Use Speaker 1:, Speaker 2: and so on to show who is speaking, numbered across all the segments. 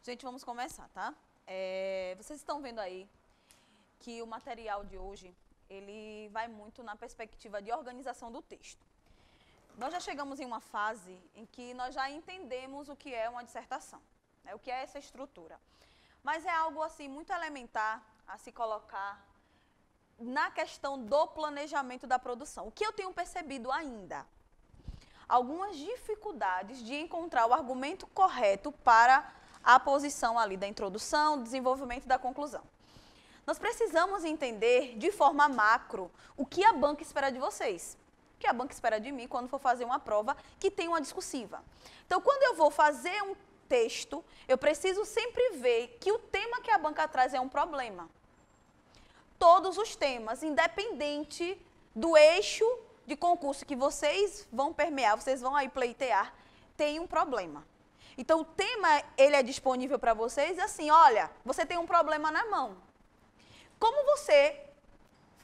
Speaker 1: Gente, vamos começar, tá? Vocês estão vendo aí que o material de hoje, ele vai muito na perspectiva de organização do texto. Nós já chegamos em uma fase em que nós já entendemos o que é uma dissertação, né? O que é essa estrutura. Mas é algo assim muito elementar a se colocar na questão do planejamento da produção. O que eu tenho percebido ainda? Algumas dificuldades de encontrar o argumento correto para a posição ali da introdução, desenvolvimento da conclusão. Nós precisamos entender de forma macro o que a banca espera de vocês, o que a banca espera de mim quando for fazer uma prova que tem uma discursiva. Então, quando eu vou fazer um texto, eu preciso sempre ver que o tema que a banca traz é um problema. Todos os temas, independente do eixo de concurso que vocês vão permear, vocês vão aí pleitear, tem um problema. Então, o tema, ele é disponível para vocês assim, olha, você tem um problema na mão. Como você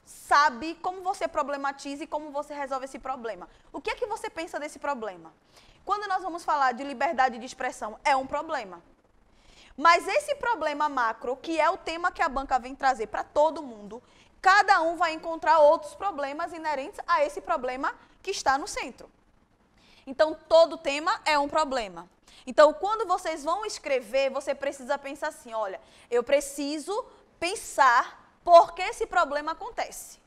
Speaker 1: sabe, como você problematiza e como você resolve esse problema? O que é que você pensa desse problema? Quando nós vamos falar de liberdade de expressão, é um problema. Mas esse problema macro, que é o tema que a banca vem trazer para todo mundo, cada um vai encontrar outros problemas inerentes a esse problema que está no centro. Então, todo tema é um problema. Então, quando vocês vão escrever, você precisa pensar assim, olha, eu preciso pensar por que esse problema acontece.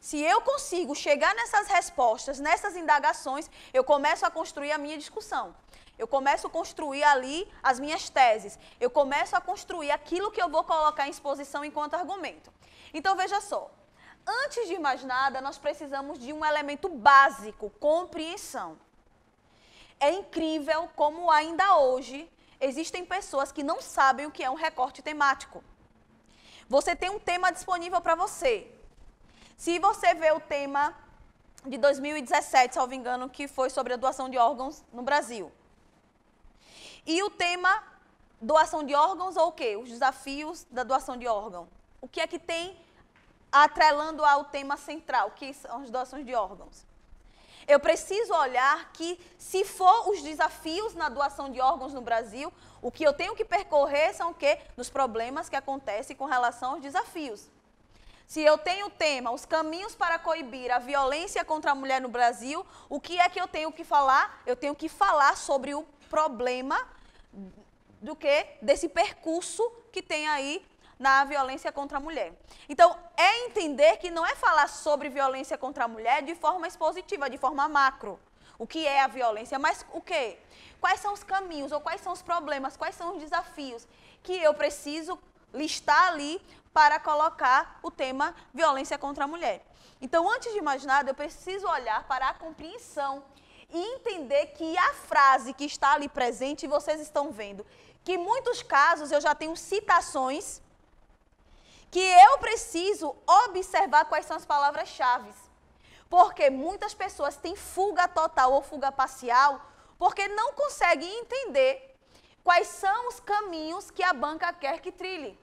Speaker 1: Se eu consigo chegar nessas respostas, nessas indagações, eu começo a construir a minha discussão. Eu começo a construir ali as minhas teses. Eu começo a construir aquilo que eu vou colocar em exposição enquanto argumento. Então, veja só. Antes de mais nada, nós precisamos de um elemento básico, compreensão. É incrível como ainda hoje existem pessoas que não sabem o que é um recorte temático. Você tem um tema disponível para você. Se você vê o tema de 2017, salvo engano, que foi sobre a doação de órgãos no Brasil. E o tema doação de órgãos ou o quê? Os desafios da doação de órgão. O que é que tem atrelando ao tema central, que são as doações de órgãos? Eu preciso olhar que, se for os desafios na doação de órgãos no Brasil, o que eu tenho que percorrer são o quê? Nos problemas que acontecem com relação aos desafios. Se eu tenho o tema, os caminhos para coibir a violência contra a mulher no Brasil, o que é que eu tenho que falar? Eu tenho que falar sobre o problema do quê? Desse percurso que tem aí na violência contra a mulher. Então, é entender que não é falar sobre violência contra a mulher de forma expositiva, de forma macro. O que é a violência, mas o quê? Quais são os caminhos, ou quais são os problemas, quais são os desafios que eu preciso listar ali para colocar o tema violência contra a mulher. Então, antes de mais nada, eu preciso olhar para a compreensão e entender que a frase que está ali presente, vocês estão vendo, que em muitos casos eu já tenho citações que eu preciso observar quais são as palavras-chave. Porque muitas pessoas têm fuga total ou fuga parcial porque não conseguem entender quais são os caminhos que a banca quer que trilhe.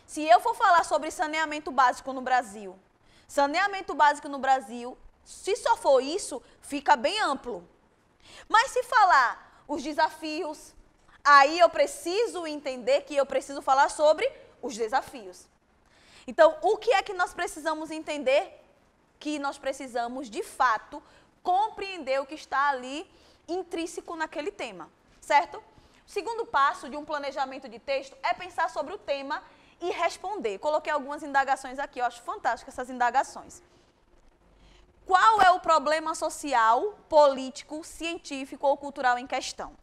Speaker 1: Se eu for falar sobre saneamento básico no Brasil, se só for isso, fica bem amplo. Mas se falar os desafios, aí eu preciso entender que eu preciso falar sobre os desafios. Então, o que é que nós precisamos entender? Que nós precisamos, de fato, compreender o que está ali intrínseco naquele tema, certo? O segundo passo de um planejamento de texto é pensar sobre o tema e responder. Coloquei algumas indagações aqui, eu acho fantásticas essas indagações. Qual é o problema social, político, científico ou cultural em questão?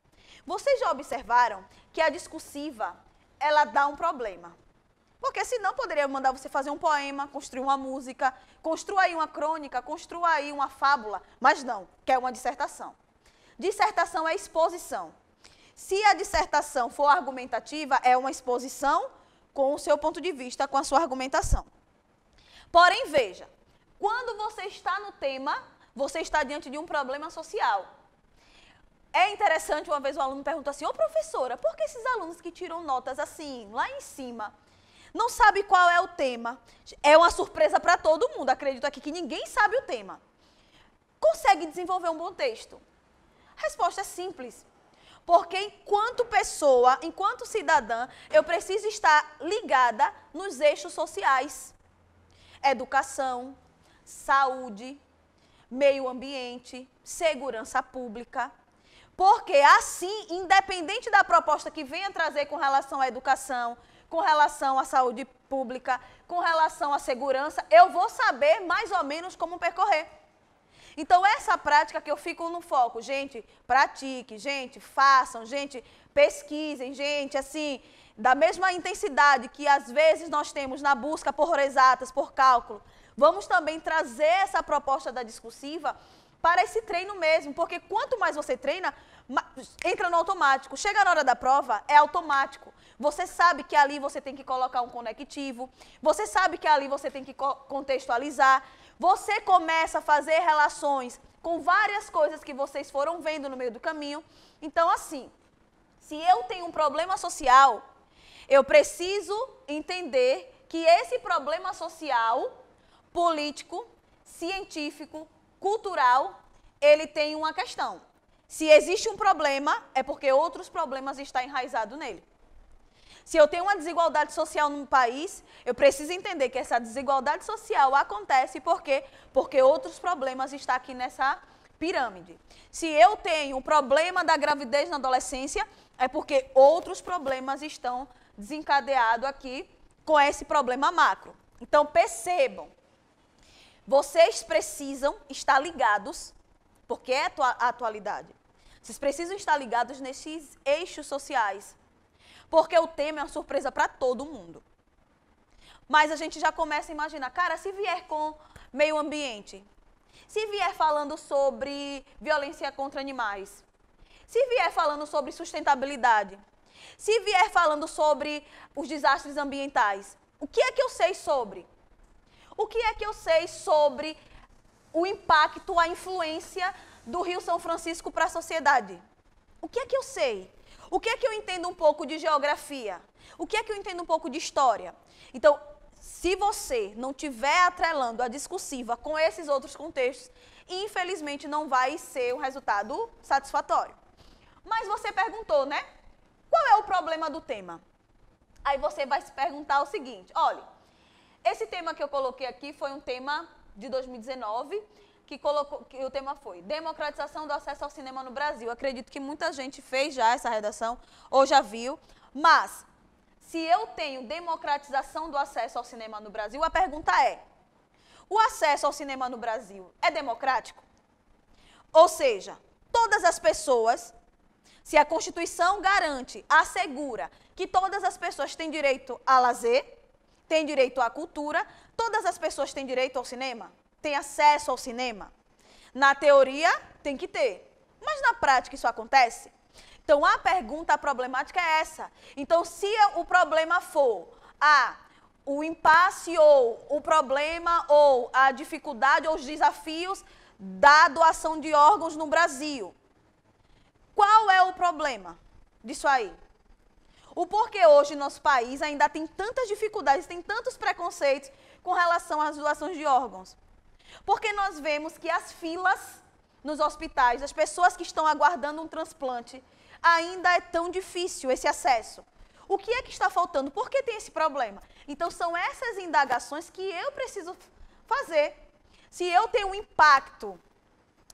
Speaker 1: Vocês já observaram que a discursiva, ela dá um problema. Porque senão poderia mandar você fazer um poema, construir uma música, construa aí uma crônica, construa aí uma fábula, mas não, quer uma dissertação. Dissertação é exposição. Se a dissertação for argumentativa, é uma exposição com o seu ponto de vista, com a sua argumentação. Porém, veja, quando você está no tema, você está diante de um problema social. É interessante, uma vez um aluno perguntou assim, ô professora, por que esses alunos que tiram notas assim, lá em cima, não sabem qual é o tema? É uma surpresa para todo mundo, acredito aqui que ninguém sabe o tema. Consegue desenvolver um bom texto? A resposta é simples. Porque enquanto pessoa, enquanto cidadã, eu preciso estar ligada nos eixos sociais. Educação, saúde, meio ambiente, segurança pública. Porque assim, independente da proposta que venha trazer com relação à educação, com relação à saúde pública, com relação à segurança, eu vou saber mais ou menos como percorrer. Então, essa prática que eu fico no foco, gente, pratique, gente, façam, gente, pesquisem, gente, assim, da mesma intensidade que às vezes nós temos na busca por exatas, por cálculo, vamos também trazer essa proposta da discursiva para esse treino mesmo, porque quanto mais você treina, entra no automático. Chega na hora da prova, é automático. Você sabe que ali você tem que colocar um conectivo, você sabe que ali você tem que contextualizar, você começa a fazer relações com várias coisas que vocês foram vendo no meio do caminho. Então, assim, se eu tenho um problema social, eu preciso entender que esse problema social, político, científico, cultural, ele tem uma questão. Se existe um problema, é porque outros problemas estão enraizados nele. Se eu tenho uma desigualdade social num país, eu preciso entender que essa desigualdade social acontece porque outros problemas estão aqui nessa pirâmide. Se eu tenho o problema da gravidez na adolescência, é porque outros problemas estão desencadeados aqui com esse problema macro. Então, percebam, vocês precisam estar ligados, porque é a atualidade. Vocês precisam estar ligados nesses eixos sociais. Porque o tema é uma surpresa para todo mundo. Mas a gente já começa a imaginar, cara, se vier com meio ambiente, se vier falando sobre violência contra animais, se vier falando sobre sustentabilidade, se vier falando sobre os desastres ambientais, o que é que eu sei sobre? O que é que eu sei sobre o impacto, a influência do Rio São Francisco para a sociedade? O que é que eu sei? O que é que eu entendo um pouco de geografia? O que é que eu entendo um pouco de história? Então, se você não estiver atrelando a discursiva com esses outros contextos, infelizmente não vai ser um resultado satisfatório. Mas você perguntou, né? Qual é o problema do tema? Aí você vai se perguntar o seguinte, olha, esse tema que eu coloquei aqui foi um tema de 2019, que o tema foi democratização do acesso ao cinema no Brasil. Acredito que muita gente fez já essa redação, ou já viu, mas se eu tenho democratização do acesso ao cinema no Brasil, a pergunta é, o acesso ao cinema no Brasil é democrático? Ou seja, todas as pessoas, se a Constituição garante, assegura que todas as pessoas têm direito a lazer, têm direito à cultura, todas as pessoas têm direito ao cinema? Tem acesso ao cinema? Na teoria, tem que ter. Mas na prática isso acontece? Então, a pergunta, a problemática é essa. Então, se o problema for o impasse ou o problema ou a dificuldade ou os desafios da doação de órgãos no Brasil, qual é o problema disso aí? O porquê hoje nosso país ainda tem tantas dificuldades, tem tantos preconceitos com relação às doações de órgãos? Porque nós vemos que as filas nos hospitais, as pessoas que estão aguardando um transplante, ainda é tão difícil esse acesso. O que é que está faltando? Por que tem esse problema? Então, são essas indagações que eu preciso fazer. Se eu tenho um impacto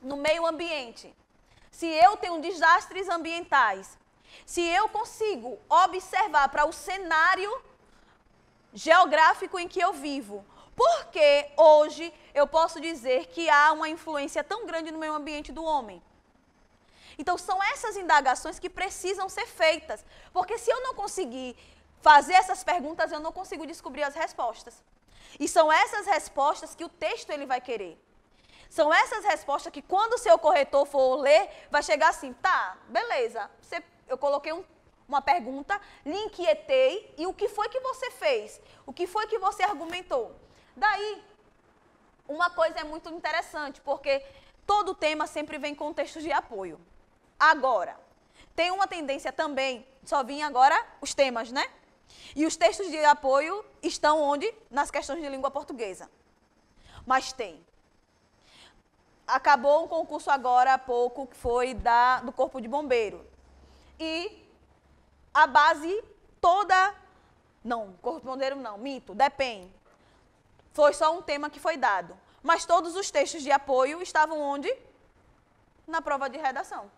Speaker 1: no meio ambiente, se eu tenho desastres ambientais, se eu consigo observar para o cenário geográfico em que eu vivo, porque hoje eu posso dizer que há uma influência tão grande no meio ambiente do homem. Então, são essas indagações que precisam ser feitas, porque se eu não conseguir fazer essas perguntas, eu não consigo descobrir as respostas. E são essas respostas que o texto ele vai querer. São essas respostas que quando o seu corretor for ler, vai chegar assim, tá, beleza, eu coloquei uma pergunta, lhe inquietei, e o que foi que você fez? O que foi que você argumentou? Daí, uma coisa é muito interessante, porque todo tema sempre vem com textos de apoio. Agora, tem uma tendência também, só vim agora os temas, né? E os textos de apoio estão onde? Nas questões de língua portuguesa. Mas tem. Acabou um concurso agora há pouco, que foi do Corpo de Bombeiro. e a base toda... Não, corresponderam não, mito, depende. Foi só um tema que foi dado. Mas todos os textos de apoio estavam onde? Na prova de redação,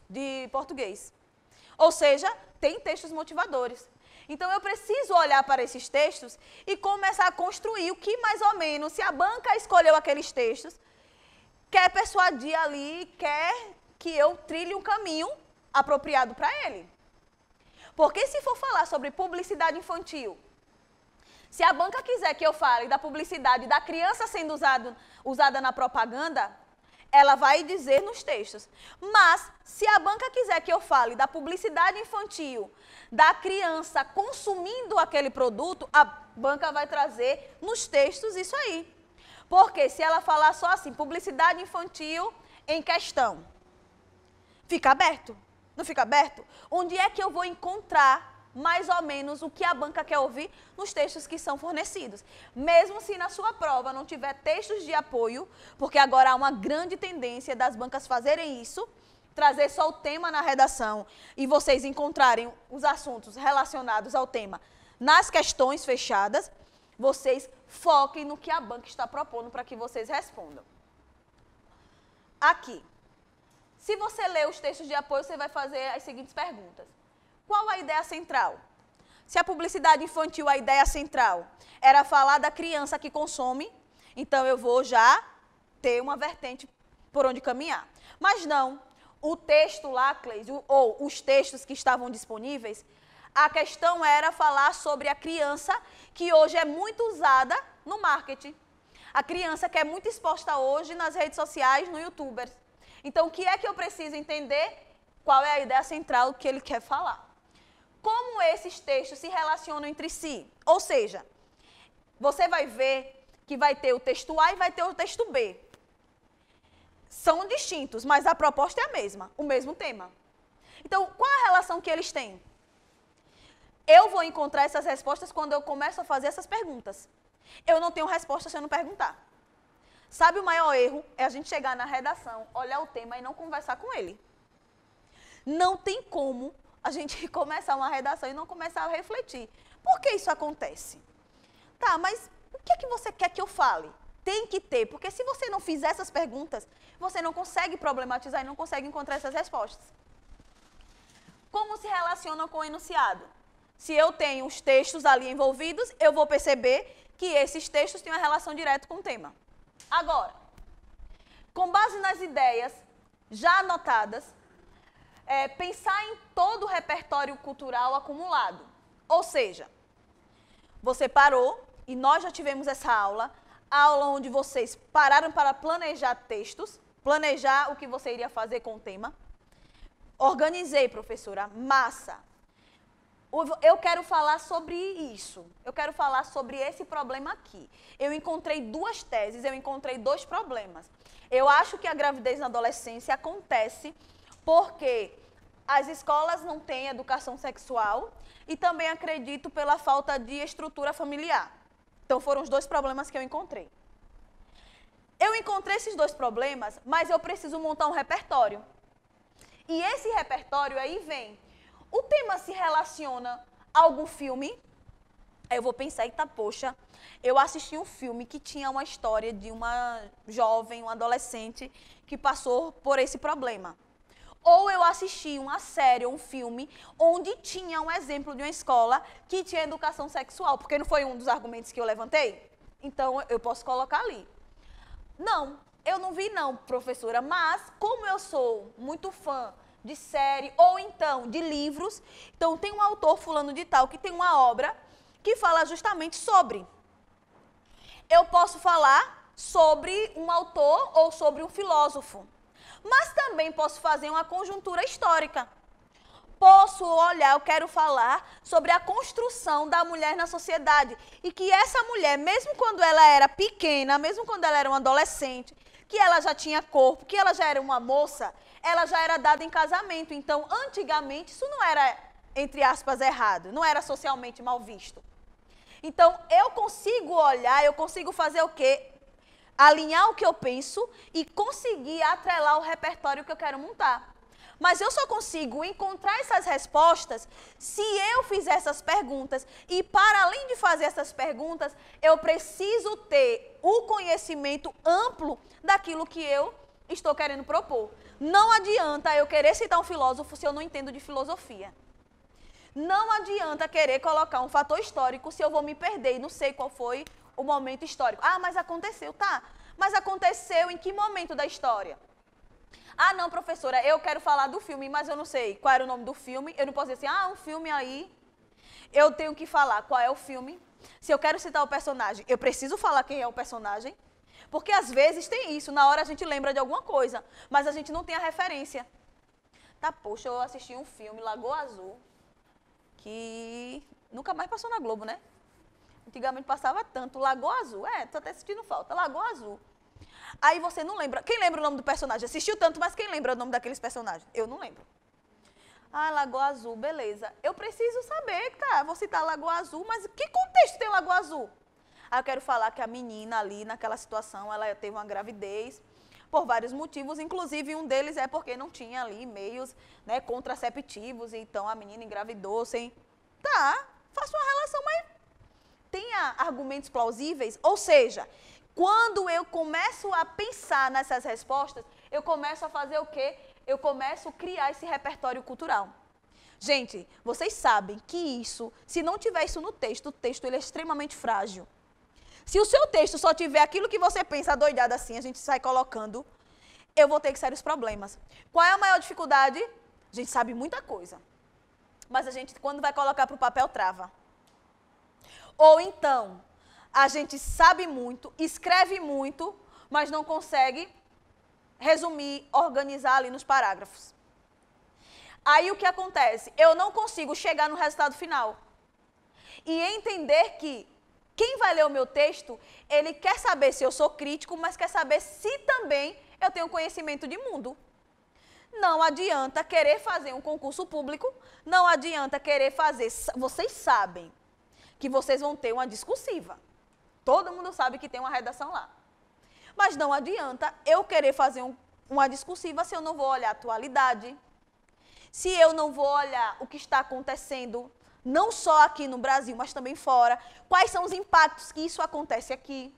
Speaker 1: de português. Ou seja, tem textos motivadores. Então, eu preciso olhar para esses textos e começar a construir o que mais ou menos, se a banca escolheu aqueles textos, quer persuadir ali, quer que eu trilhe um caminho apropriado para ele. Porque se for falar sobre publicidade infantil, se a banca quiser que eu fale da publicidade da criança sendo usada na propaganda, ela vai dizer nos textos. Mas, se a banca quiser que eu fale da publicidade infantil, da criança consumindo aquele produto, a banca vai trazer nos textos isso aí. Porque se ela falar só assim, publicidade infantil em questão, fica aberto. Não fica aberto? Onde é que eu vou encontrar mais ou menos o que a banca quer ouvir nos textos que são fornecidos? Mesmo se na sua prova não tiver textos de apoio, porque agora há uma grande tendência das bancas fazerem isso, trazer só o tema na redação e vocês encontrarem os assuntos relacionados ao tema nas questões fechadas, vocês foquem no que a banca está propondo para que vocês respondam. Aqui. Se você ler os textos de apoio, você vai fazer as seguintes perguntas. Qual a ideia central? Se a publicidade infantil, a ideia central era falar da criança que consome, então eu vou já ter uma vertente por onde caminhar. Mas não, o texto lá, Cleide, ou os textos que estavam disponíveis, a questão era falar sobre a criança que hoje é muito usada no marketing. A criança que é muito exposta hoje nas redes sociais, no YouTube. Então, o que é que eu preciso entender? Qual é a ideia central que ele quer falar? Como esses textos se relacionam entre si? Ou seja, você vai ver que vai ter o texto A e vai ter o texto B. São distintos, mas a proposta é a mesma, o mesmo tema. Então, qual a relação que eles têm? Eu vou encontrar essas respostas quando eu começo a fazer essas perguntas. Eu não tenho resposta se eu não perguntar. Sabe o maior erro? É a gente chegar na redação, olhar o tema e não conversar com ele. Não tem como a gente começar uma redação e não começar a refletir. Por que isso acontece? Tá, mas o que é que você quer que eu fale? Tem que ter, porque se você não fizer essas perguntas, você não consegue problematizar e não consegue encontrar essas respostas. Como se relacionam com o enunciado? Se eu tenho os textos ali envolvidos, eu vou perceber que esses textos têm uma relação direta com o tema. Agora, com base nas ideias já anotadas, pensar em todo o repertório cultural acumulado. Ou seja, você parou, e nós já tivemos essa aula onde vocês pararam para planejar textos, planejar o que você iria fazer com o tema. Organizei, professora, massa. Eu quero falar sobre isso, eu quero falar sobre esse problema aqui. Eu encontrei duas teses, eu encontrei dois problemas. Eu acho que a gravidez na adolescência acontece porque as escolas não têm educação sexual e também acredito pela falta de estrutura familiar. Então foram os dois problemas que eu encontrei. Eu encontrei esses dois problemas, mas eu preciso montar um repertório. E esse repertório aí vem... O tema se relaciona a algum filme? Aí eu vou pensar, eita, poxa, eu assisti um filme que tinha uma história de uma jovem, um adolescente, que passou por esse problema. Ou eu assisti uma série, um filme, onde tinha um exemplo de uma escola que tinha educação sexual, porque não foi um dos argumentos que eu levantei? Então, eu posso colocar ali. Não, eu não vi não, professora, mas como eu sou muito fã de série, ou então de livros. Então, tem um autor fulano de tal que tem uma obra que fala justamente sobre. Eu posso falar sobre um autor ou sobre um filósofo, mas também posso fazer uma conjuntura histórica. Posso olhar, eu quero falar sobre a construção da mulher na sociedade e que essa mulher, mesmo quando ela era pequena, mesmo quando ela era uma adolescente, que ela já tinha corpo, que ela já era uma moça, ela já era dada em casamento. Então, antigamente, isso não era, entre aspas, errado, não era socialmente mal visto. Então, eu consigo olhar, eu consigo fazer o quê? Alinhar o que eu penso e conseguir atrelar o repertório que eu quero montar. Mas eu só consigo encontrar essas respostas se eu fizer essas perguntas. E para além de fazer essas perguntas, eu preciso ter o conhecimento amplo daquilo que eu estou querendo propor. Não adianta eu querer citar um filósofo se eu não entendo de filosofia. Não adianta querer colocar um fator histórico se eu vou me perder e não sei qual foi o momento histórico. Ah, mas aconteceu, tá. Mas aconteceu em que momento da história? Ah, não, professora, eu quero falar do filme, mas eu não sei qual era o nome do filme. Eu não posso dizer assim, um filme aí. Eu tenho que falar qual é o filme. Se eu quero citar o personagem, eu preciso falar quem é o personagem. Porque às vezes tem isso, na hora a gente lembra de alguma coisa, mas a gente não tem a referência. Tá, poxa, eu assisti um filme, Lagoa Azul, que nunca mais passou na Globo, né? Antigamente passava tanto, Lagoa Azul. Tô até sentindo falta, Lagoa Azul. Aí você não lembra. Quem lembra o nome do personagem? Assistiu tanto, mas quem lembra o nome daqueles personagens? Eu não lembro. Ah, Lagoa Azul, beleza. Eu preciso saber, tá, vou citar Lagoa Azul, mas que contexto tem Lagoa Azul? Aí eu quero falar que a menina ali, naquela situação, ela teve uma gravidez por vários motivos, inclusive um deles é porque não tinha ali meios, né, contraceptivos, então a menina engravidou sem... Tá, faço uma relação, mas tenha argumentos plausíveis, ou seja... Quando eu começo a pensar nessas respostas, eu começo a fazer o quê? Eu começo a criar esse repertório cultural. Gente, vocês sabem que isso, se não tiver isso no texto, o texto ele é extremamente frágil. Se o seu texto só tiver aquilo que você pensa doidado assim, a gente sai colocando, eu vou ter sérios problemas. Qual é a maior dificuldade? A gente sabe muita coisa, mas a gente, quando vai colocar para o papel, trava. Ou então... A gente sabe muito, escreve muito, mas não consegue resumir, organizar ali nos parágrafos. Aí o que acontece? Eu não consigo chegar no resultado final. E entender que quem vai ler o meu texto, ele quer saber se eu sou crítico, mas quer saber se também eu tenho conhecimento de mundo. Não adianta querer fazer um concurso público, não adianta querer fazer... Vocês sabem que vocês vão ter uma discursiva. Todo mundo sabe que tem uma redação lá. Mas não adianta eu querer fazer uma discursiva se eu não vou olhar a atualidade, se eu não vou olhar o que está acontecendo, não só aqui no Brasil, mas também fora. Quais são os impactos que isso acontece aqui?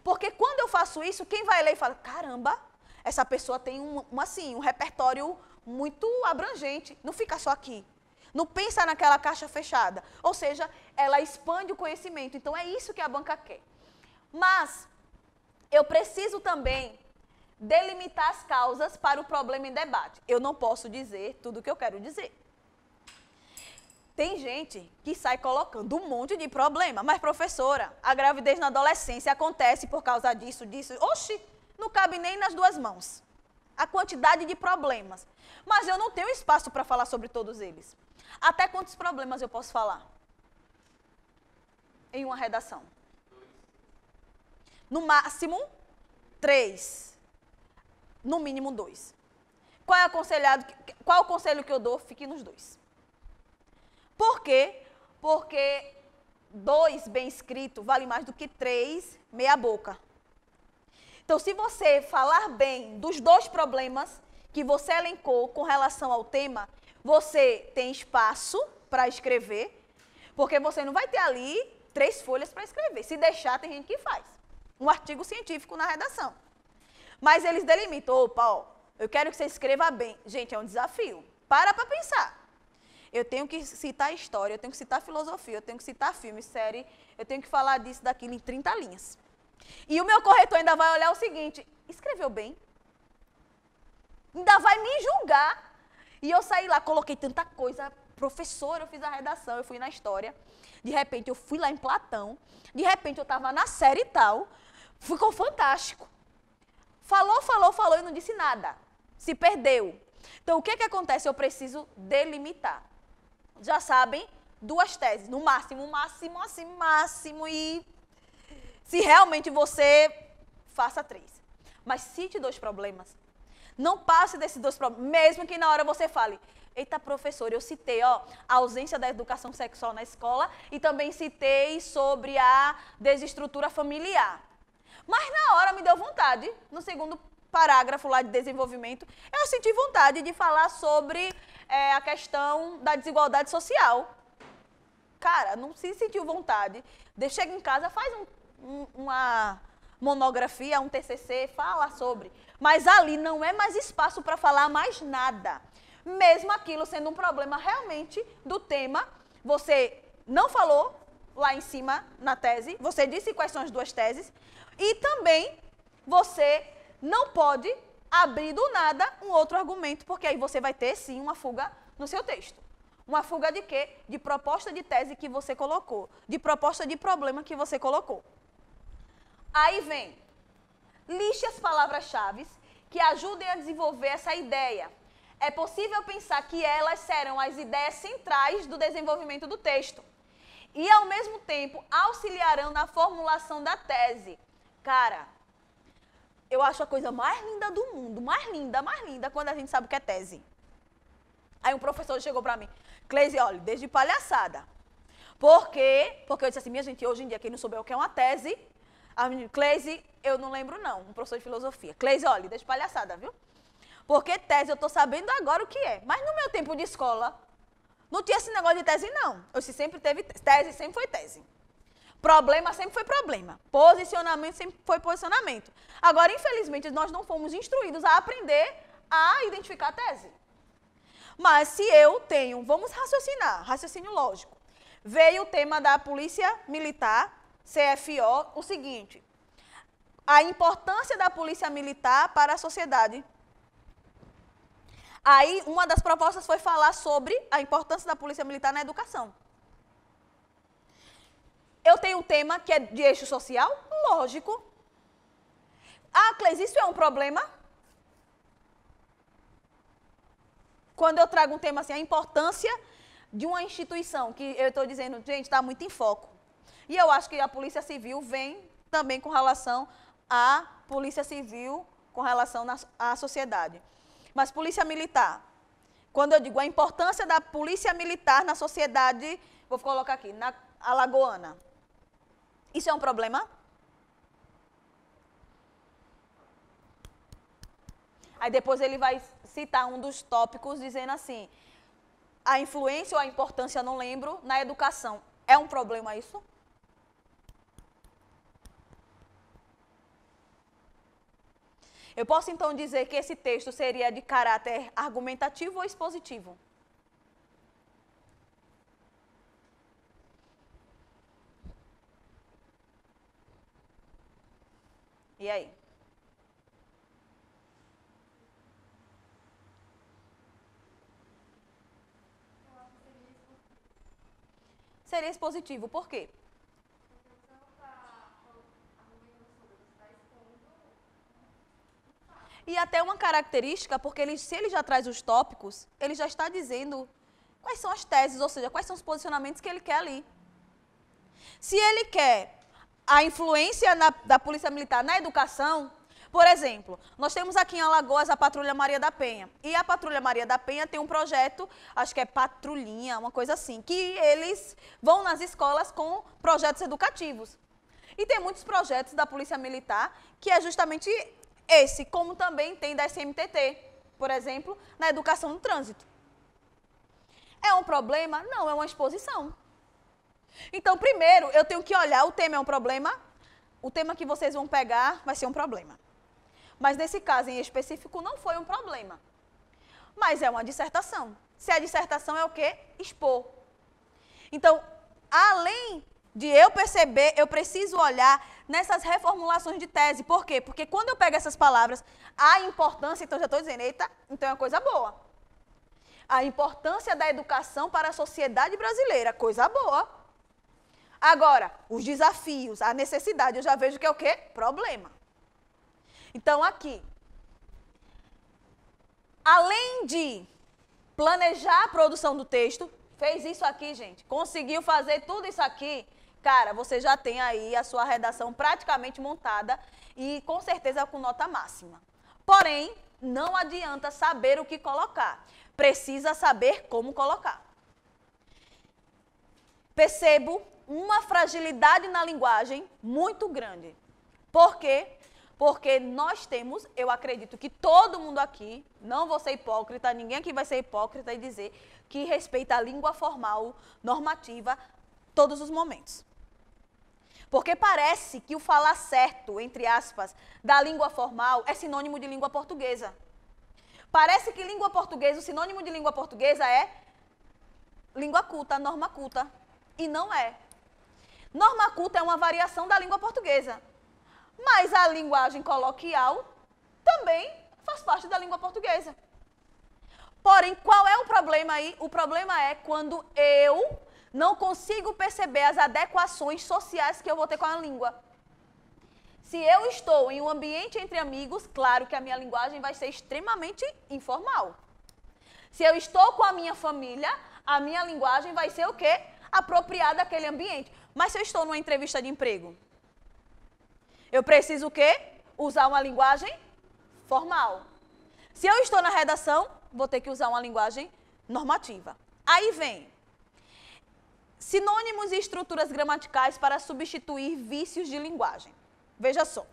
Speaker 1: Porque quando eu faço isso, quem vai ler e fala, caramba, essa pessoa tem um repertório muito abrangente, não fica só aqui. Não pensa naquela caixa fechada. Ou seja, ela expande o conhecimento. Então, é isso que a banca quer. Mas, eu preciso também delimitar as causas para o problema em debate. Eu não posso dizer tudo o que eu quero dizer. Tem gente que sai colocando um monte de problema. Mas, professora, a gravidez na adolescência acontece por causa disso, disso. Oxi, não cabe nem nas duas mãos. A quantidade de problemas. Mas eu não tenho espaço para falar sobre todos eles. Até quantos problemas eu posso falar? Em uma redação? No máximo, 3. No mínimo, 2. Qual o conselho que eu dou? Fique nos 2. Por quê? Porque 2 bem escrito vale mais do que 3 meia boca. Então, se você falar bem dos 2 problemas que você elencou com relação ao tema, você tem espaço para escrever, porque você não vai ter ali 3 folhas para escrever. Se deixar, tem gente que faz. Um artigo científico na redação. Mas eles delimitam, opa, eu quero que você escreva bem. Gente, é um desafio. Para pensar. Eu tenho que citar história, eu tenho que citar filosofia, eu tenho que citar filme, série, eu tenho que falar disso, daquilo em 30 linhas. E o meu corretor ainda vai olhar o seguinte, escreveu bem? Ainda vai me julgar. E eu saí lá, coloquei tanta coisa, professora, eu fiz a redação, eu fui na história, de repente eu fui lá em Platão, de repente eu estava na série e tal, ficou fantástico. Falou e não disse nada, se perdeu. Então o que acontece? Eu preciso delimitar. Já sabem, 2 teses, no máximo, máximo, e se realmente você faça 3. Mas cite 2 problemas. Não passe desses 2 problemas, mesmo que na hora você fale, eita, professor, eu citei a ausência da educação sexual na escola e também citei sobre a desestrutura familiar. Mas na hora me deu vontade, no segundo parágrafo lá de desenvolvimento, eu senti vontade de falar sobre a questão da desigualdade social. Cara, não se sentiu vontade, chega em casa, faz uma monografia, um TCC, fala sobre. Mas ali não é mais espaço para falar mais nada. Mesmo aquilo sendo um problema realmente do tema, você não falou lá em cima na tese, você disse quais são as duas teses, e também você não pode abrir do nada um outro argumento, porque aí você vai ter sim uma fuga no seu texto. Uma fuga de quê? De proposta de tese que você colocou, de proposta de problema que você colocou. Aí vem, lixe as palavras-chave que ajudem a desenvolver essa ideia. É possível pensar que elas serão as ideias centrais do desenvolvimento do texto e, ao mesmo tempo, auxiliarão na formulação da tese. Cara, eu acho a coisa mais linda do mundo, mais linda, quando a gente sabe o que é tese. Aí um professor chegou para mim, Cleise, olha, desde palhaçada. Por quê? Porque eu disse assim, minha gente, hoje em dia, quem não souber o que é uma tese, a menina, Cleise, eu não lembro não, um professor de filosofia. Cleise, olha, desde palhaçada, viu? Porque tese eu estou sabendo agora o que é. Mas no meu tempo de escola, não tinha esse negócio de tese, não. Eu sempre teve tese, sempre foi tese. Problema sempre foi problema. Posicionamento sempre foi posicionamento. Agora, infelizmente, nós não fomos instruídos a aprender a identificar a tese. Mas se eu tenho, vamos raciocinar, raciocínio lógico. Veio o tema da Polícia Militar, CFO, o seguinte, a importância da Polícia Militar para a sociedade. Aí, uma das propostas foi falar sobre a importância da Polícia Militar na educação. Eu tenho um tema que é de eixo social? Lógico. Ah, Cleise, isso é um problema? Quando eu trago um tema assim, a importância de uma instituição, que eu estou dizendo, gente, está muito em foco. E eu acho que a Polícia Civil vem também com relação à Polícia Civil, com relação à sociedade. Mas Polícia Militar, quando eu digo a importância da Polícia Militar na sociedade, vou colocar aqui, na alagoana. Isso é um problema? Aí depois ele vai citar um dos tópicos dizendo assim, a influência ou a importância, não lembro, na educação. É um problema isso? Eu posso então dizer que esse texto seria de caráter argumentativo ou expositivo? E aí? Seria expositivo, por quê? E até uma característica, porque se ele já traz os tópicos, ele já está dizendo quais são as teses, ou seja, quais são os posicionamentos que ele quer ali. Se ele quer a influência da Polícia Militar na educação, por exemplo, nós temos aqui em Alagoas a Patrulha Maria da Penha. E a Patrulha Maria da Penha tem um projeto, acho que é Patrulhinha, uma coisa assim, que eles vão nas escolas com projetos educativos. E tem muitos projetos da Polícia Militar que é justamente esse, como também tem da SMTT, por exemplo, na educação no trânsito. É um problema? Não, é uma exposição. Então, primeiro, eu tenho que olhar, o tema é um problema, o tema que vocês vão pegar vai ser um problema. Mas nesse caso em específico não foi um problema. Mas é uma dissertação. Se a dissertação é o quê? Expor. Então, além de eu perceber, eu preciso olhar nessas reformulações de tese. Por quê? Porque quando eu pego essas palavras, a importância, então já estou dizendo, eita, então é uma coisa boa. A importância da educação para a sociedade brasileira, coisa boa. Agora, os desafios, a necessidade, eu já vejo que é o quê? Problema. Então, aqui, além de planejar a produção do texto, fez isso aqui, gente, conseguiu fazer tudo isso aqui, cara, você já tem aí a sua redação praticamente montada e com certeza com nota máxima. Porém, não adianta saber o que colocar, precisa saber como colocar. Percebo uma fragilidade na linguagem muito grande. Por quê? Porque nós temos, eu acredito que todo mundo aqui, não vou ser hipócrita, ninguém aqui vai ser hipócrita e dizer que respeita a língua formal, normativa, todos os momentos. Porque parece que o falar certo, entre aspas, da língua formal é sinônimo de língua portuguesa. Parece que língua portuguesa, o sinônimo de língua portuguesa é língua culta, norma culta. E não é. Norma culta é uma variação da língua portuguesa. Mas a linguagem coloquial também faz parte da língua portuguesa. Porém, qual é o problema aí? O problema é quando eu não consigo perceber as adequações sociais que eu vou ter com a língua. Se eu estou em um ambiente entre amigos, claro que a minha linguagem vai ser extremamente informal. Se eu estou com a minha família, a minha linguagem vai ser o quê? Apropriada àquele ambiente. Mas se eu estou numa entrevista de emprego, eu preciso o quê? Usar uma linguagem formal. Se eu estou na redação, vou ter que usar uma linguagem normativa. Aí vem sinônimos e estruturas gramaticais para substituir vícios de linguagem. Veja só.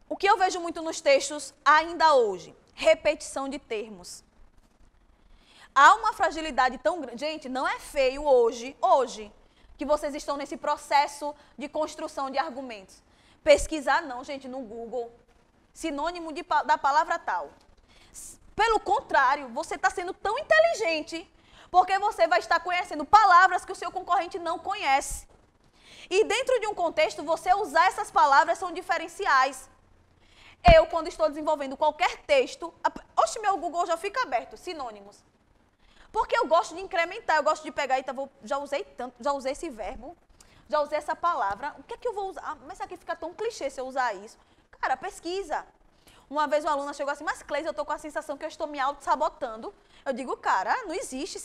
Speaker 1: O que eu vejo muito nos textos ainda hoje? Repetição de termos. Há uma fragilidade tão grande. Gente, não é feio hoje, que vocês estão nesse processo de construção de argumentos. Pesquisar não, gente, no Google. Sinônimo da palavra tal. Pelo contrário, você está sendo tão inteligente, porque você vai estar conhecendo palavras que o seu concorrente não conhece. E dentro de um contexto, você usar essas palavras são diferenciais. Eu, quando estou desenvolvendo qualquer texto, oxe, meu Google já fica aberto, sinônimos. Porque eu gosto de incrementar, eu gosto de pegar, já usei tanto, já usei esse verbo, já usei essa palavra, o que é que eu vou usar? Ah, mas isso aqui fica tão clichê se eu usar isso. Cara, pesquisa. Uma vez uma aluna chegou assim, mas Cleise, eu estou com a sensação que eu estou me auto-sabotando. Eu digo, cara, não existe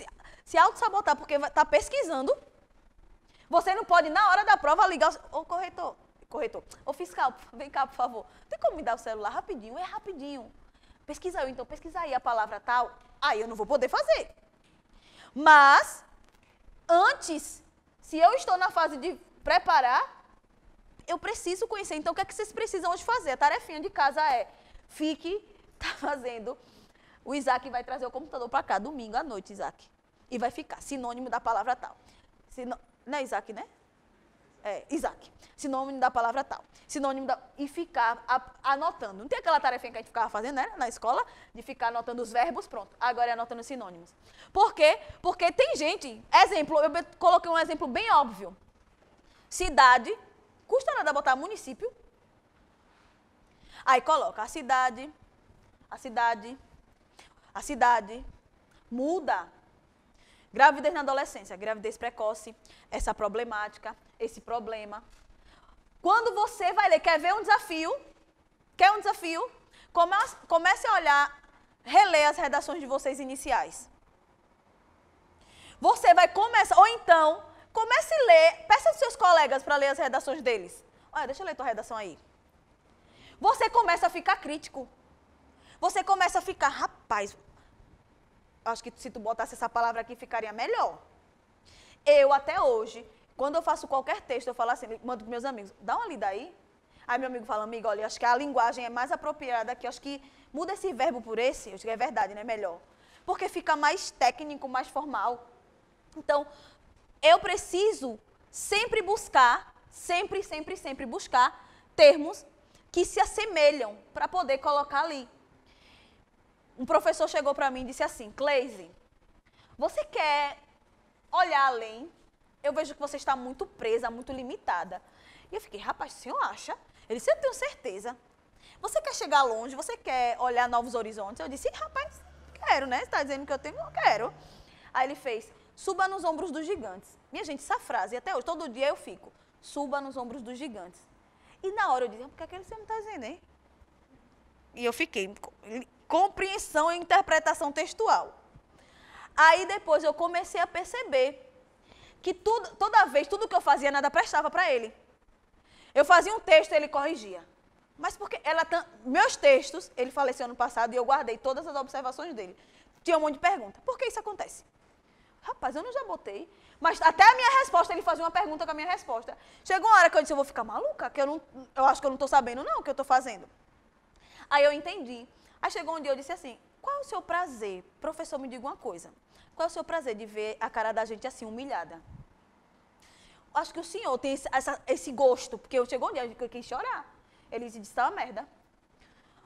Speaker 1: se auto-sabotar porque está pesquisando. Você não pode, na hora da prova, ligar o corretor, ô fiscal, vem cá, por favor. Tem como me dar o celular rapidinho? É rapidinho. Pesquisa eu, então, pesquisa aí a palavra tal. Aí eu não vou poder fazer. Mas, antes, se eu estou na fase de preparar, eu preciso conhecer. Então, o que é que vocês precisam hoje fazer? A tarefinha de casa é, tá fazendo. O Isaac vai trazer o computador para cá, domingo à noite, Isaac. E vai ficar, sinônimo da palavra tal. Não é Isaac, né? É, Isaac. Sinônimo da palavra tal. E ficar anotando. Não tem aquela tarefinha que a gente ficava fazendo, né, na escola? De ficar anotando os verbos, pronto. Agora é anotando os sinônimos. Por quê? Porque tem gente, exemplo, eu coloquei um exemplo bem óbvio. Cidade, custa nada botar município. Aí coloca a cidade, muda. Gravidez na adolescência, gravidez precoce, essa problemática, esse problema. Quando você vai ler, quer ver um desafio? Quer um desafio? Comece a olhar, reler as redações de vocês iniciais. Você vai começar, ou então, comece a ler, peça aos seus colegas para ler as redações deles. Olha, deixa eu ler tua redação aí. Você começa a ficar crítico. Você começa a ficar, rapaz, acho que se tu botasse essa palavra aqui, ficaria melhor. Eu, até hoje, quando eu faço qualquer texto, eu falo assim, mando para meus amigos, dá uma lida aí. Aí meu amigo fala, amigo, olha, acho que a linguagem é mais apropriada aqui, acho que muda esse verbo por esse, eu acho que é verdade, né, melhor. Porque fica mais técnico, mais formal. Então, eu preciso sempre buscar, sempre buscar termos que se assemelham para poder colocar ali. Um professor chegou para mim e disse assim, Cleise, você quer olhar além? Eu vejo que você está muito presa, muito limitada. E eu fiquei, rapaz, o senhor acha? Ele disse, eu tenho certeza. Você quer chegar longe? Você quer olhar novos horizontes? Eu disse, rapaz, quero, né? Você está dizendo que eu tenho? Eu quero. Aí ele fez, suba nos ombros dos gigantes. Minha gente, essa frase, até hoje, todo dia eu fico, suba nos ombros dos gigantes. E na hora eu disse, por que aquele senhor não está dizendo, hein? E eu fiquei, compreensão e interpretação textual. Aí depois eu comecei a perceber que toda vez, tudo que eu fazia, nada prestava para ele. Eu fazia um texto e ele corrigia. Mas porque meus textos, ele faleceu ano passado e eu guardei todas as observações dele. Tinha um monte de perguntas. Por que isso acontece? rapaz, eu não já botei. Mas até a minha resposta, ele fazia uma pergunta com a minha resposta. Chegou uma hora que eu disse, eu vou ficar maluca, que eu acho que eu não estou sabendo não o que eu estou fazendo. Aí eu entendi. Aí chegou um dia, eu disse assim, qual é o seu prazer? Professor, me diga uma coisa. Qual é o seu prazer de ver a cara da gente assim, humilhada? Acho que o senhor tem esse gosto, porque chegou um dia que eu quis chorar. Ele disse, tá uma merda.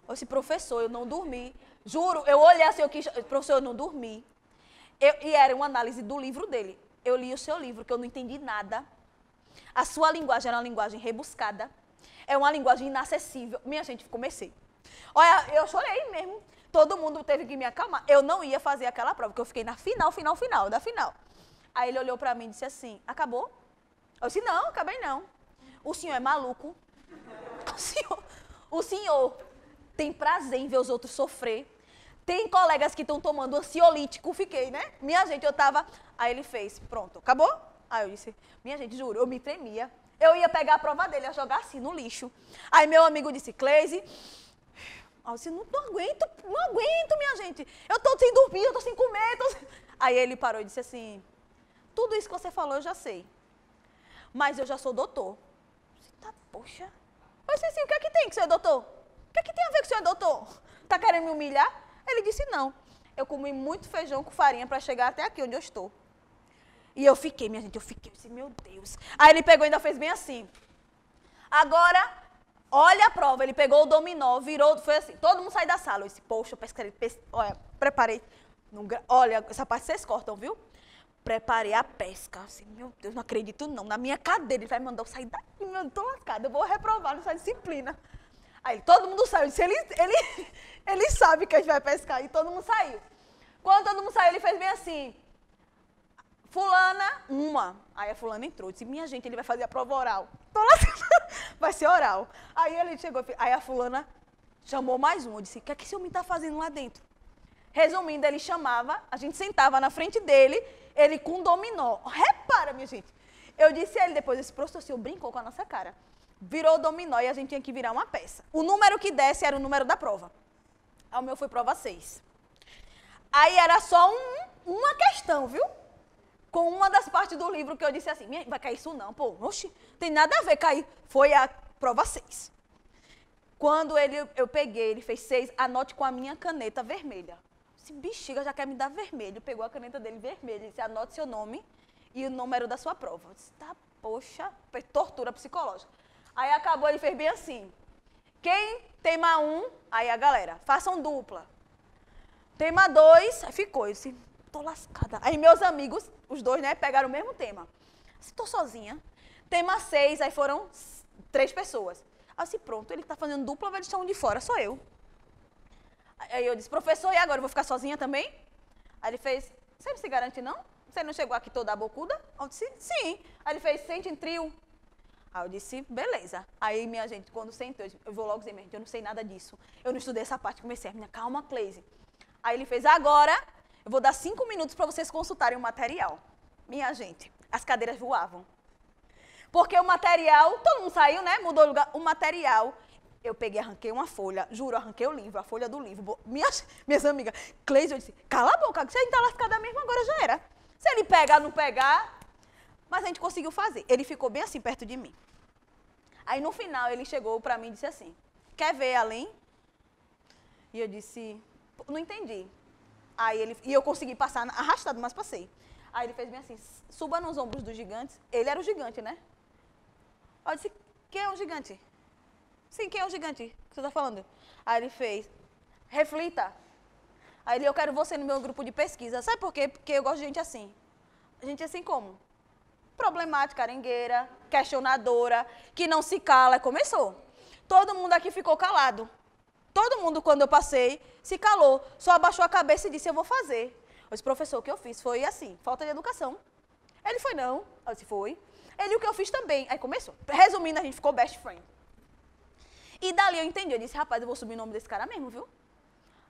Speaker 1: Eu disse, professor, eu não dormi. Juro, eu olhei assim, professor, eu não dormi. E era uma análise do livro dele. Eu li o seu livro, que eu não entendi nada. A sua linguagem era uma linguagem rebuscada. É uma linguagem inacessível. Minha gente, comecei. Olha, eu chorei mesmo. Todo mundo teve que me acalmar. Eu não ia fazer aquela prova, porque eu fiquei na final da final. Aí ele olhou pra mim e disse assim, acabou? Eu disse, não, acabei não. O senhor é maluco. O senhor tem prazer em ver os outros sofrer. Tem colegas que estão tomando ansiolítico, fiquei, né? Minha gente, eu tava... Aí ele fez, pronto, acabou? Aí eu disse, minha gente, juro, eu me tremia. Eu ia pegar a prova dele, ia jogar assim no lixo. Aí meu amigo disse, Cleise... Eu disse, não aguento, minha gente. Eu tô sem dormir, eu tô sem comer. Aí ele parou e disse assim, tudo isso que você falou eu já sei. Mas eu já sou doutor. Eu disse, tá, poxa. Eu disse assim, o que é que tem que ser doutor? O que é que tem a ver com o senhor é doutor? Tá querendo me humilhar? Ele disse, não. Eu comi muito feijão com farinha para chegar até aqui onde eu estou. E eu fiquei, minha gente, eu disse, meu Deus. Aí ele pegou e ainda fez bem assim. Agora, olha a prova. Ele pegou o dominó, virou, foi assim. Todo mundo sai da sala. Eu disse, poxa, olha, preparei. Olha, essa parte vocês cortam, viu? Preparei a pesca. Assim, meu Deus, não acredito não. Na minha cadeira, ele vai mandar eu sair daqui. Eu tô lascada, eu vou reprovar nessa disciplina. Aí todo mundo saiu. Eu disse, ele sabe que a gente vai pescar. E todo mundo saiu. Quando todo mundo saiu, ele fez bem assim. Fulana, uma. Aí a fulana entrou. Eu disse, minha gente, ele vai fazer a prova oral. Tô lascada. Vai ser oral. Aí ele chegou. Aí a fulana chamou mais um. Eu disse, o que é que esse homem tá fazendo lá dentro? Resumindo, ele chamava, a gente sentava na frente dele, ele com dominó. Repara, minha gente. Eu disse a ele depois, esse professor, o senhor brincou com a nossa cara. Virou dominó e a gente tinha que virar uma peça. O número que desse era o número da prova. Aí o meu foi prova 6. Aí era só uma questão, viu? Com uma das partes do livro que eu disse assim, vai cair isso não, pô. Oxi, tem nada a ver cair. Foi a prova 6. Quando eu peguei, ele fez 6, anote com a minha caneta vermelha. Esse bexiga já quer me dar vermelho. Pegou a caneta dele vermelha, disse, anote seu nome e o número da sua prova. Eu disse, tá, poxa, tortura psicológica. Aí acabou, ele fez bem assim. Quem tema 1, aí a galera, façam dupla. Tema 2, aí ficou, eu disse, tô lascada. Aí meus amigos, os dois, né, pegaram o mesmo tema. Disse, tô sozinha. Tema 6, aí foram 3 pessoas. Aí eu disse, pronto, ele tá fazendo dupla, vai deixar um de fora, sou eu. Aí eu disse, professor, e agora, eu vou ficar sozinha também? Aí ele fez, você não se garante não? Você não chegou aqui toda bocuda? Eu disse, sim. Aí ele fez, sente em trio. Aí eu disse, beleza. Aí, minha gente, quando sentou, eu vou logo dizer, minha gente, eu não sei nada disso. Eu não estudei essa parte, comecei a minha, calma, Cleise. Aí ele fez, agora, eu vou dar 5 minutos para vocês consultarem o material. Minha gente, as cadeiras voavam. Porque o material, todo mundo saiu, né? Mudou o lugar. O material, eu peguei, arranquei uma folha, juro, arranquei o livro, a folha do livro. Minhas amigas, Cleise, eu disse, cala a boca, que você está lascada mesmo, agora já era. Se ele pegar, não pegar... Mas a gente conseguiu fazer. Ele ficou bem assim, perto de mim. Aí, no final, ele chegou para mim e disse assim, quer ver além? E eu disse, não entendi. E eu consegui passar arrastado, mas passei. Aí ele fez bem assim, suba nos ombros dos gigantes. Ele era o gigante, né? Eu disse, quem é o gigante? Sim, quem é o gigante que você está falando? Aí ele fez, reflita. Aí ele, eu quero você no meu grupo de pesquisa. Sabe por quê? Porque eu gosto de gente assim. Gente assim como? Problemática, arengueira, questionadora, que não se cala. Começou. Todo mundo aqui ficou calado. Todo mundo, quando eu passei, se calou. Só abaixou a cabeça e disse, eu vou fazer. Eu disse, professor, o que eu fiz foi assim, falta de educação. Ele foi, não. Eu disse, foi. Ele, o que eu fiz também. Aí começou. Resumindo, a gente ficou best friend. E dali eu entendi. Eu disse, rapaz, eu vou subir o nome desse cara mesmo, viu?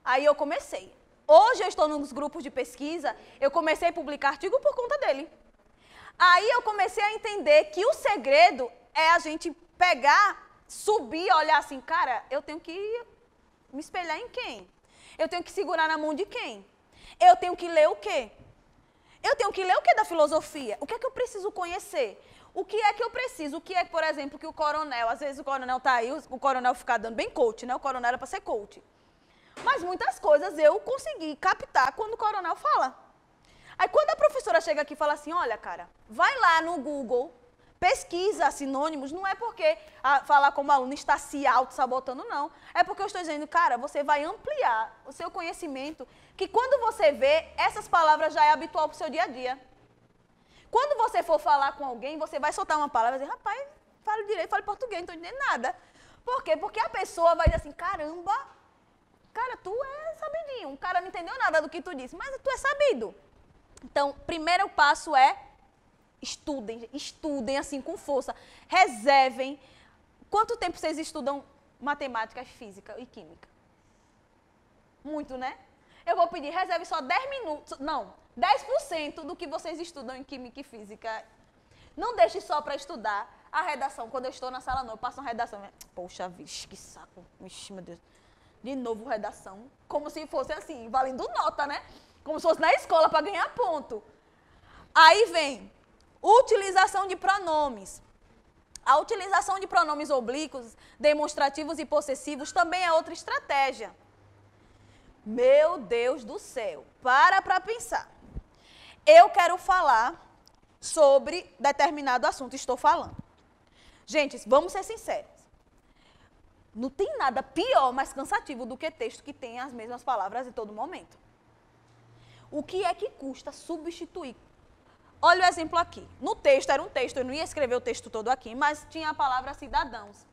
Speaker 1: Aí eu comecei. Hoje eu estou nos grupos de pesquisa, eu comecei a publicar artigo por conta dele. Aí eu comecei a entender que o segredo é a gente pegar, subir, olhar assim, cara, eu tenho que me espelhar em quem? Eu tenho que segurar na mão de quem? Eu tenho que ler o quê? Eu tenho que ler o que da filosofia? O que é que eu preciso conhecer? O que é que eu preciso? O que é, por exemplo, que o coronel, às vezes o coronel tá aí, o coronel fica dando bem coach, né? O coronel era para ser coach. Mas muitas coisas eu consegui captar quando o coronel fala. Aí quando a professora chega aqui e fala assim, olha, cara, vai lá no Google, pesquisa sinônimos, não é porque falar como aluno está se auto-sabotando, não. É porque eu estou dizendo, cara, você vai ampliar o seu conhecimento, que quando você vê, essas palavras já é habitual para o seu dia a dia. Quando você for falar com alguém, você vai soltar uma palavra e dizer, rapaz, fala direito, fala português, não estou entendendo nada. Por quê? Porque a pessoa vai dizer assim, caramba, cara, tu é sabidinho. O cara não entendeu nada do que tu disse, mas tu é sabido. Então, primeiro passo é estudem assim com força. Reservem. Quanto tempo vocês estudam matemática, física e química? Muito, né? Eu vou pedir, reserve só 10 minutos, não, 10% do que vocês estudam em química e física. Não deixe só para estudar a redação. Quando eu estou na sala, não, eu passo uma redação. Poxa, vixe, que saco. Vixe, meu Deus. De novo, redação. Como se fosse assim, valendo nota, né? Como se fosse na escola para ganhar ponto. Aí vem utilização de pronomes. A utilização de pronomes oblíquos, demonstrativos e possessivos também é outra estratégia. Meu Deus do céu, para pensar. Eu quero falar sobre determinado assunto, estou falando. Gente, vamos ser sinceros. Não tem nada pior, mais cansativo do que texto que tem as mesmas palavras em todo momento. O que é que custa substituir? Olha o exemplo aqui. No texto, era um texto, eu não ia escrever o texto todo aqui, mas tinha a palavra cidadãos.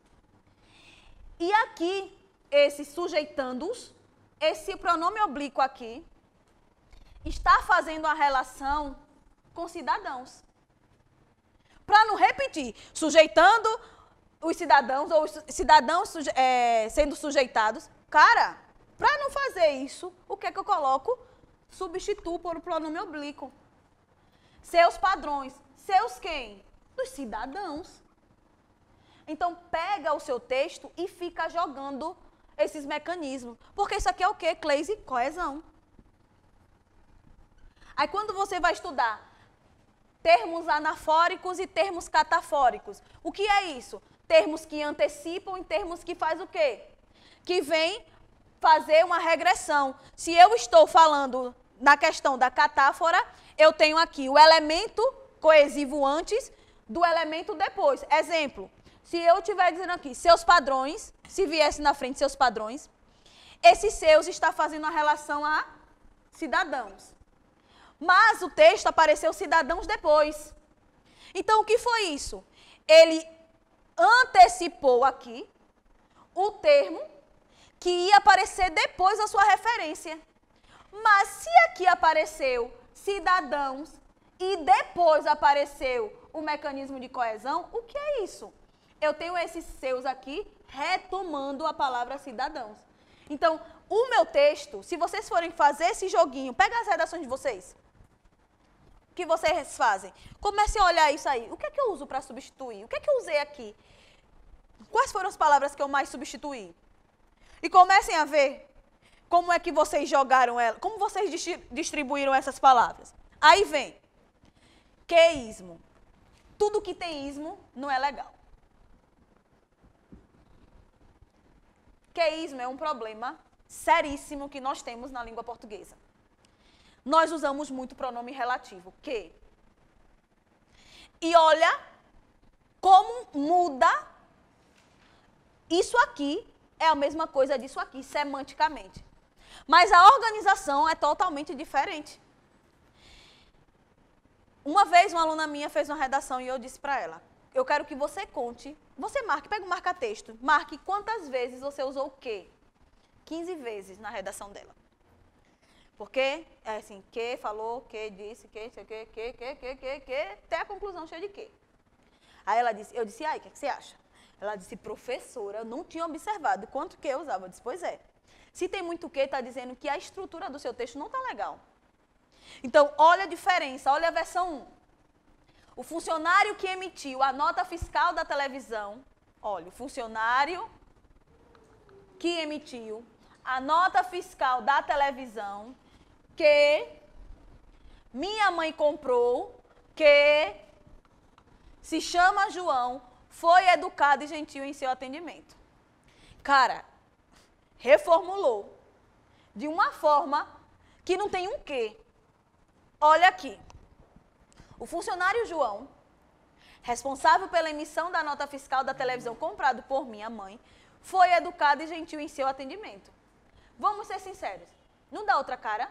Speaker 1: E aqui, esse sujeitando-os, esse pronome oblíquo aqui, está fazendo a relação com cidadãos. Para não repetir, sujeitando os cidadãos, ou os cidadãos sendo sujeitados. Cara, para não fazer isso, o que é que eu coloco? Substituo por o pronome oblíquo. Seus padrões. Seus quem? Dos cidadãos. Então, pega o seu texto e fica jogando esses mecanismos. Porque isso aqui é o quê? Cleise? Coesão. Aí, quando você vai estudar termos anafóricos e termos catafóricos, o que é isso? Termos que antecipam e termos que faz o quê? Que vem fazer uma regressão. Se eu estou falando na questão da catáfora, eu tenho aqui o elemento coesivo antes do elemento depois. Exemplo, se eu estiver dizendo aqui seus padrões, se viesse na frente seus padrões, esse seus está fazendo a relação a cidadãos. Mas o texto apareceu cidadãos depois. Então, o que foi isso? Ele antecipou aqui o termo que ia aparecer depois da sua referência. Mas se aqui apareceu cidadãos e depois apareceu o mecanismo de coesão, o que é isso? Eu tenho esses seus aqui retomando a palavra cidadãos. Então, o meu texto, se vocês forem fazer esse joguinho, pega as redações de vocês. O que vocês fazem? Comecem a olhar isso aí. O que é que eu uso para substituir? O que é que eu usei aqui? Quais foram as palavras que eu mais substituí? E comecem a ver como é que vocês jogaram ela, como vocês distribuíram essas palavras. Aí vem queísmo. Tudo que tem ismo não é legal. Queísmo é um problema seríssimo que nós temos na língua portuguesa. Nós usamos muito pronome relativo, que. E olha como muda. Isso aqui é a mesma coisa disso aqui, semanticamente. Mas a organização é totalmente diferente. Uma vez uma aluna minha fez uma redação e eu disse para ela, eu quero que você conte, você marque, pega um marca-texto, marque quantas vezes você usou o quê? 15 vezes na redação dela. Porque, é assim, que, falou, que, disse, que, sei o que, até a conclusão cheia de que. Aí ela disse, eu disse, aí, o que você acha? Ela disse, professora, eu não tinha observado quanto que eu usava. Eu disse, pois é. Se tem muito que, está dizendo que a estrutura do seu texto não está legal. Então, olha a diferença, olha a versão 1. O funcionário que emitiu a nota fiscal da televisão, olha, o funcionário que emitiu a nota fiscal da televisão, que minha mãe comprou, que se chama João, foi educado e gentil em seu atendimento. Cara, reformulou de uma forma que não tem um quê. Olha aqui. O funcionário João, responsável pela emissão da nota fiscal da televisão comprado por minha mãe, foi educado e gentil em seu atendimento. Vamos ser sinceros, não dá outra cara?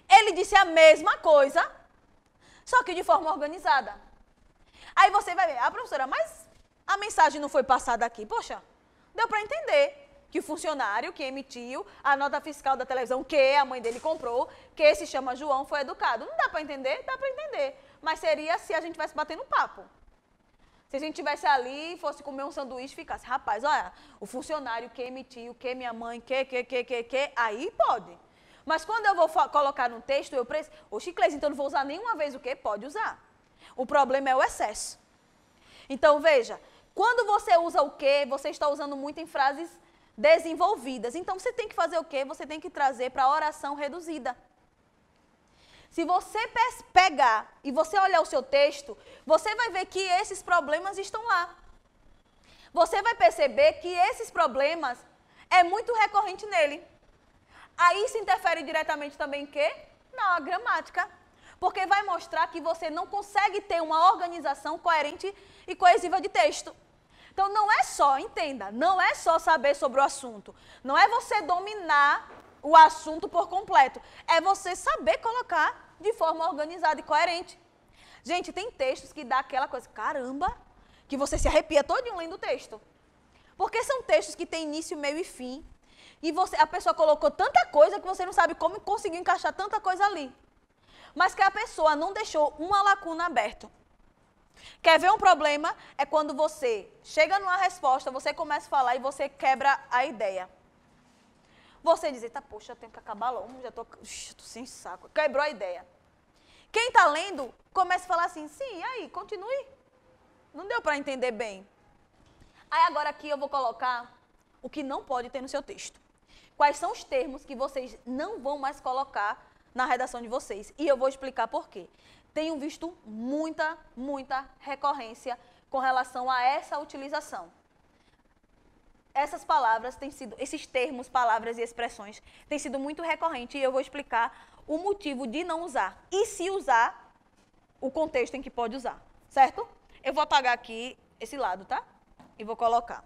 Speaker 1: Ele disse a mesma coisa, só que de forma organizada. Aí você vai ver, professora, mas a mensagem não foi passada aqui. Poxa, deu para entender que o funcionário que emitiu a nota fiscal da televisão que a mãe dele comprou, que se chama João, foi educado. Não dá para entender? Dá para entender. Mas seria se a gente estivesse batendo papo. Se a gente estivesse ali, fosse comer um sanduíche e ficasse, rapaz, olha, o funcionário que emitiu, que minha mãe, aí pode. Mas quando eu vou colocar no texto, eu preciso, Cleise, então eu não vou usar nenhuma vez o quê? Pode usar. O problema é o excesso. Então, veja, quando você usa o quê, você está usando muito em frases desenvolvidas. Então, você tem que fazer o quê? Você tem que trazer para a oração reduzida. Se você pegar e você olhar o seu texto, você vai ver que esses problemas estão lá. Você vai perceber que esses problemas é muito recorrente nele. Aí se interfere diretamente também em quê? Na gramática. Porque vai mostrar que você não consegue ter uma organização coerente e coesiva de texto. Então não é só, entenda, não é só saber sobre o assunto. Não é você dominar o assunto por completo. É você saber colocar de forma organizada e coerente. Gente, tem textos que dá aquela coisa, caramba, que você se arrepia todinho lendo o texto. Porque são textos que têm início, meio e fim. E a pessoa colocou tanta coisa que você não sabe como conseguiu encaixar tanta coisa ali. Mas que a pessoa não deixou uma lacuna aberta. Quer ver um problema? É quando você chega numa resposta, você começa a falar e você quebra a ideia. Você diz, eita, poxa, eu tenho que acabar logo, já tô sem saco. Quebrou a ideia. Quem está lendo, começa a falar assim, sim, e aí, continue. Não deu para entender bem. Aí agora aqui eu vou colocar o que não pode ter no seu texto. Quais são os termos que vocês não vão mais colocar na redação de vocês. E eu vou explicar por quê. Tenho visto muita recorrência com relação a essa utilização. Essas palavras têm sido, esses termos, palavras e expressões têm sido muito recorrentes e eu vou explicar o motivo de não usar. E se usar, o contexto em que pode usar, certo? Eu vou apagar aqui esse lado, tá? E vou colocar.